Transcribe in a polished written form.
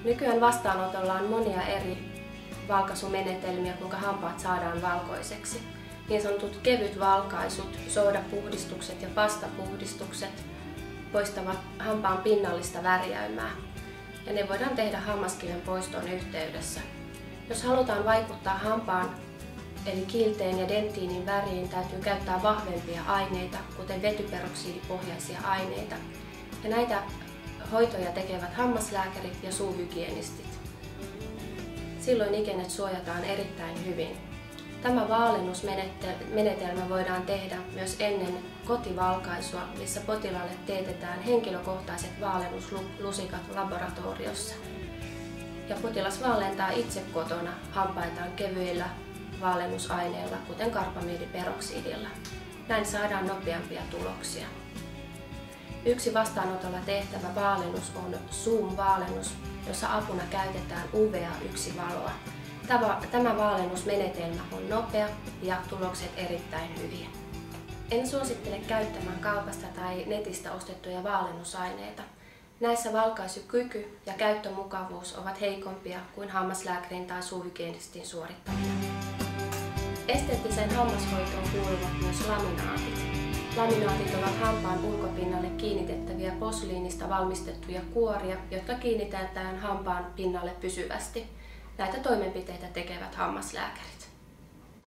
Nykyään vastaanotolla on monia eri valkaisumenetelmiä, kuinka hampaat saadaan valkoiseksi. Niin sanotut kevyt valkaisut, soodapuhdistukset ja pastapuhdistukset poistavat hampaan pinnallista värjäymää. Ja ne voidaan tehdä hammaskiven poiston yhteydessä. Jos halutaan vaikuttaa hampaan eli kiilteen ja denttiinin väriin, täytyy käyttää vahvempia aineita, kuten vetyperoksidipohjaisia aineita. Ja näitä hoitoja tekevät hammaslääkärit ja suuhygienistit. Silloin ikenet suojataan erittäin hyvin. Tämä vaalennusmenetelmä voidaan tehdä myös ennen kotivalkaisua, missä potilaalle teetetään henkilökohtaiset vaalennuslusikat laboratoriossa. Ja potilas vaallentaa itse kotona hampaitaan kevyillä vaalennusaineilla, kuten karbamidiperoksidilla. Näin saadaan nopeampia tuloksia. Yksi vastaanotolla tehtävä vaalennus on Zoom-vaalennus, jossa apuna käytetään UVA1-valoa. Tämä vaalennusmenetelmä on nopea ja tulokset erittäin hyviä. En suosittele käyttämään kaupasta tai netistä ostettuja vaalennusaineita. Näissä valkaisukyky ja käyttömukavuus ovat heikompia kuin hammaslääkärin tai suuhygienistin suorittamia. Esteettiseen hammashoitoon kuuluvat myös laminaatit. Laminaatit ovat hampaan ulkopinnalle kiinnitettäviä posliinista valmistettuja kuoria, jotka kiinnitetään hampaan pinnalle pysyvästi. Näitä toimenpiteitä tekevät hammaslääkärit.